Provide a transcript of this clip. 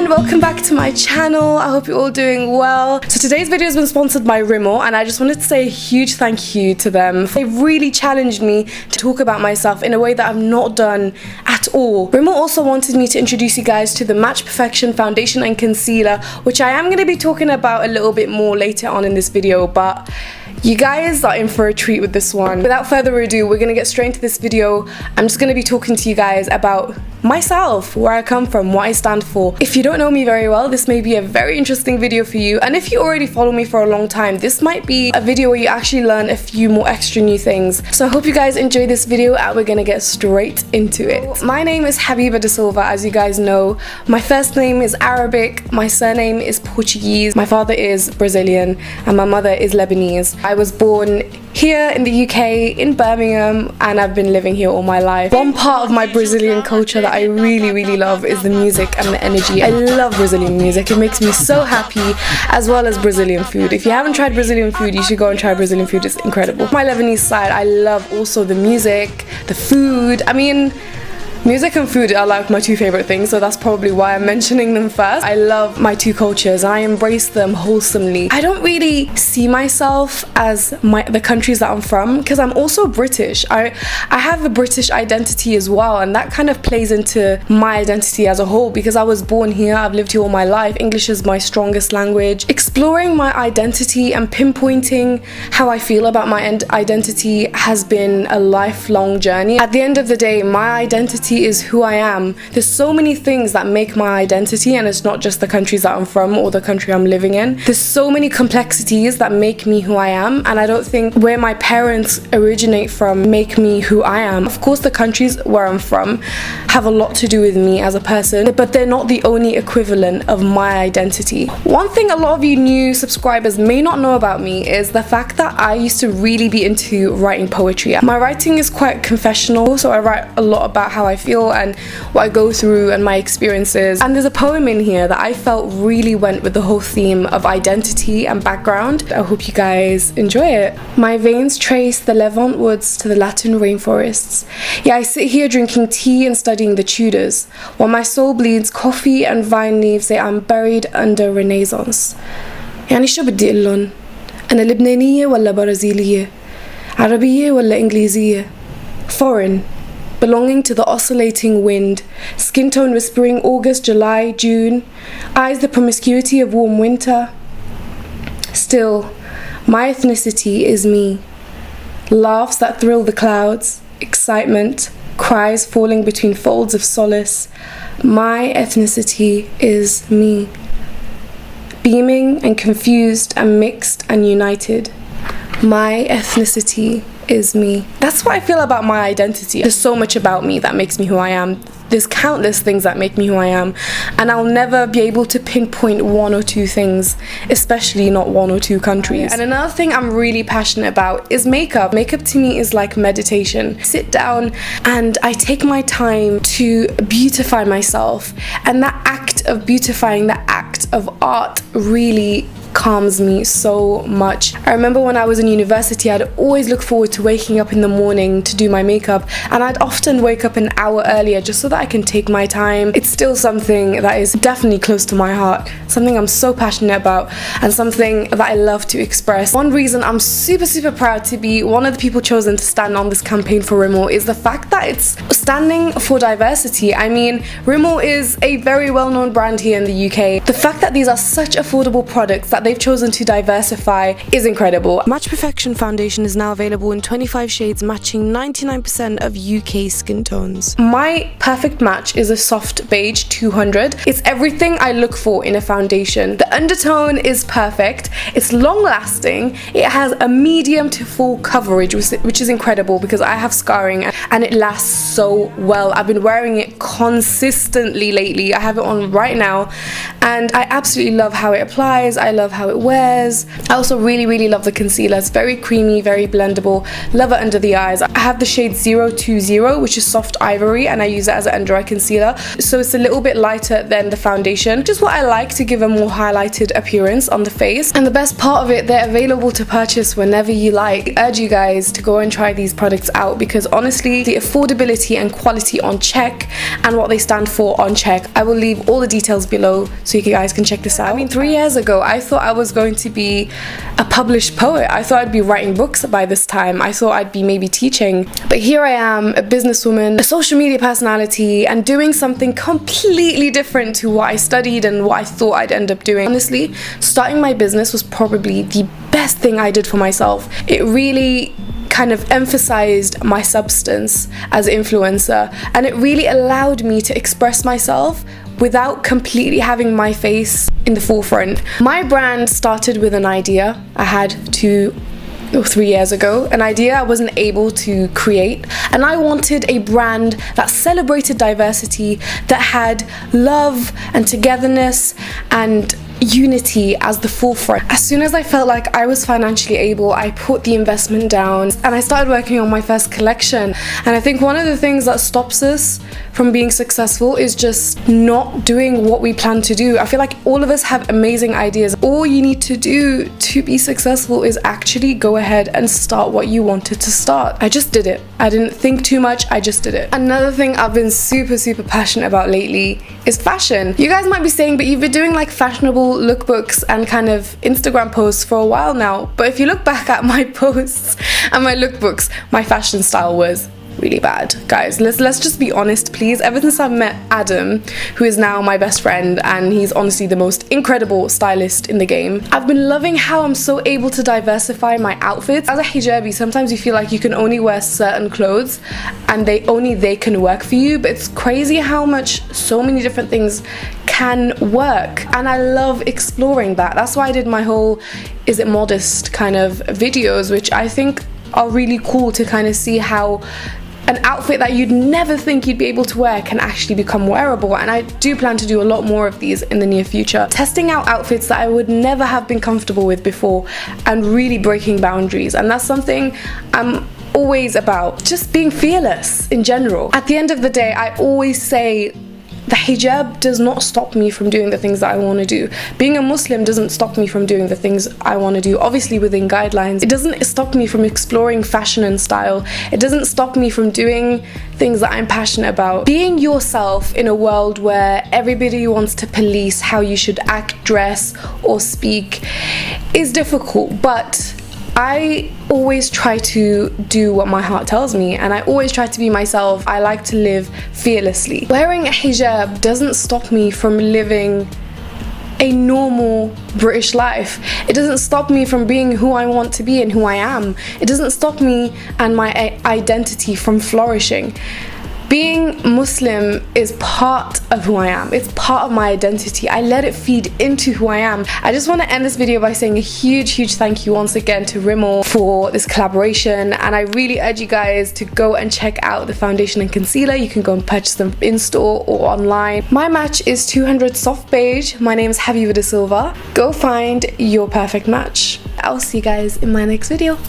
welcome back to my channel. I hope you're all doing well. So today's video has been sponsored by Rimmel, and I just wanted to say a huge thank you to them. They really challenged me to talk about myself in a way that I've not done at all. Rimmel also wanted me to introduce you guys to the Match Perfection Foundation and Concealer, which I am going to be talking about a little bit more later on in this video, but you guys are in for a treat with this one. Without further ado, we're gonna get straight into this video. I'm just gonna be talking to you guys about myself, where I come from, what I stand for. If you don't know me very well, this may be a very interesting video for you, and if you already follow me for a long time, this might be a video where you actually learn a few more extra new things. So I hope you guys enjoy this video, and we're gonna get straight into it. My name is Habiba Da Silva, as you guys know. My first name is Arabic, my surname is Portuguese, my father is Brazilian, and my mother is Lebanese. I was born here in the UK, in Birmingham, and I've been living here all my life. One part of my Brazilian culture that I really love is the music and the energy. I love Brazilian music. It makes me so happy, as well as Brazilian food. If you haven't tried Brazilian food, you should go and try Brazilian food. It's incredible. My Lebanese side, I love also the music, the food. I mean, music and food are like my two favorite things, so that's probably why I'm mentioning them first. I love my two cultures and I embrace them wholesomely. I don't really see myself as the countries that I'm from, because I'm also British. I have a British identity as well, and that kind of plays into my identity as a whole, because I was born here, I've lived here all my life. English is my strongest language. Exploring my identity and pinpointing how I feel about my identity has been a lifelong journey. At the end of the day, my identity is who I am. There's so many things that make my identity, and it's not just the countries that I'm from or the country I'm living in. There's so many complexities that make me who I am, and I don't think where my parents originate from make me who I am. Of course, the countries where I'm from have a lot to do with me as a person, but they're not the only equivalent of my identity. One thing a lot of you new subscribers may not know about me is the fact that I used to really be into writing poetry. My writing is quite confessional, so I write a lot about how I feel and what I go through and my experiences. And there's a poem in here that I felt really went with the whole theme of identity and background. I hope you guys enjoy it. My veins trace the Levant woods to the Latin rainforests. Yeah, I sit here drinking tea and studying the Tudors, while my soul bleeds coffee and vine leaves. Say I'm buried under Renaissance. يعني شو بدي أقول لهم؟ أنا لبنانية ولا برازيلية؟ عربية ولا إنجليزية؟ Foreign, belonging to the oscillating wind, skin tone whispering August, July, June, eyes the promiscuity of warm winter. Still, my ethnicity is me. Laughs that thrill the clouds, excitement, cries falling between folds of solace. My ethnicity is me. Beaming and confused and mixed and united. My ethnicity is me. That's what I feel about my identity. There's so much about me that makes me who I am. There's countless things that make me who I am, and I'll never be able to pinpoint one or two things, especially not one or two countries. And another thing I'm really passionate about is makeup. Makeup to me is like meditation. I sit down and I take my time to beautify myself, and that act of beautifying, that act of art really calms me so much. I remember when I was in university, I'd always look forward to waking up in the morning to do my makeup, and I'd often wake up an hour earlier just so that I can take my time. It's still something that is definitely close to my heart, something I'm so passionate about, and something that I love to express. One reason I'm super proud to be one of the people chosen to stand on this campaign for Rimmel is the fact that it's standing for diversity. I mean, Rimmel is a very well-known brand here in the UK. The fact that these are such affordable products that they've chosen to diversify is incredible. Match Perfection foundation is now available in 25 shades, matching 99% of UK skin tones. My perfect match is a soft beige 200. It's everything I look for in a foundation. The undertone is perfect, it's long lasting, it has a medium to full coverage, which is incredible because I have scarring and it lasts so well. I've been wearing it consistently lately. I have it on right now and I absolutely love how it applies. I love how it wears. I also really love the concealer. It's very creamy, very blendable. Love it under the eyes. I have the shade 020, which is Soft Ivory, and I use it as an under eye concealer. So it's a little bit lighter than the foundation, which is what I like to give a more highlighted appearance on the face. And the best part of it, they're available to purchase whenever you like. I urge you guys to go and try these products out, because honestly, the affordability and quality on check, and what they stand for on check. I will leave all the details below so you guys can check this out. I mean, 3 years ago, I thought I was going to be a published poet. I thought I'd be writing books by this time. I thought I'd be maybe teaching. But here I am, a businesswoman, a social media personality, and doing something completely different to what I studied and what I thought I'd end up doing. Honestly, starting my business was probably the best thing I did for myself. It really kind of emphasized my substance as an influencer, and it really allowed me to express myself without completely having my face in the forefront. My brand started with an idea I had 2 or 3 years ago, an idea I wasn't able to create, and I wanted a brand that celebrated diversity, that had love and togetherness and unity as the forefront. As soon as I felt like I was financially able, I put the investment down and I started working on my first collection. And I think one of the things that stops us from being successful is just not doing what we plan to do. I feel like all of us have amazing ideas. All you need to do to be successful is actually go ahead and start what you wanted to start. I just did it. I didn't think too much, I just did it. Another thing I've been super passionate about lately is fashion. You guys might be saying, but you've been doing like fashionable lookbooks and kind of Instagram posts for a while now. But if you look back at my posts and my lookbooks, my fashion style was really bad. Guys, let's just be honest, please. Ever since I've met Adam, who is now my best friend, and he's honestly the most incredible stylist in the game, I've been loving how I'm so able to diversify my outfits. As a hijabi, sometimes you feel like you can only wear certain clothes and they can work for you, but it's crazy how much so many different things can work, and I love exploring that. That's why I did my whole Is It Modest kind of videos, which I think are really cool to kind of see how an outfit that you'd never think you'd be able to wear can actually become wearable. And I do plan to do a lot more of these in the near future, testing out outfits that I would never have been comfortable with before and really breaking boundaries. And that's something I'm always about, just being fearless in general. At the end of the day, I always say the hijab does not stop me from doing the things that I want to do. Being a Muslim doesn't stop me from doing the things I want to do, obviously within guidelines. It doesn't stop me from exploring fashion and style. It doesn't stop me from doing things that I'm passionate about. Being yourself in a world where everybody wants to police how you should act, dress, or speak is difficult, but I always try to do what my heart tells me, and I always try to be myself. I like to live fearlessly. Wearing a hijab doesn't stop me from living a normal British life. It doesn't stop me from being who I want to be and who I am. It doesn't stop me and my identity from flourishing. Being Muslim is part of who I am. It's part of my identity. I let it feed into who I am. I just want to end this video by saying a huge thank you once again to Rimmel for this collaboration, and I really urge you guys to go and check out the foundation and concealer. You can go and purchase them in store or online. My match is 200 Soft Beige. My name is Habiba Da Silva. Go find your perfect match. I'll see you guys in my next video.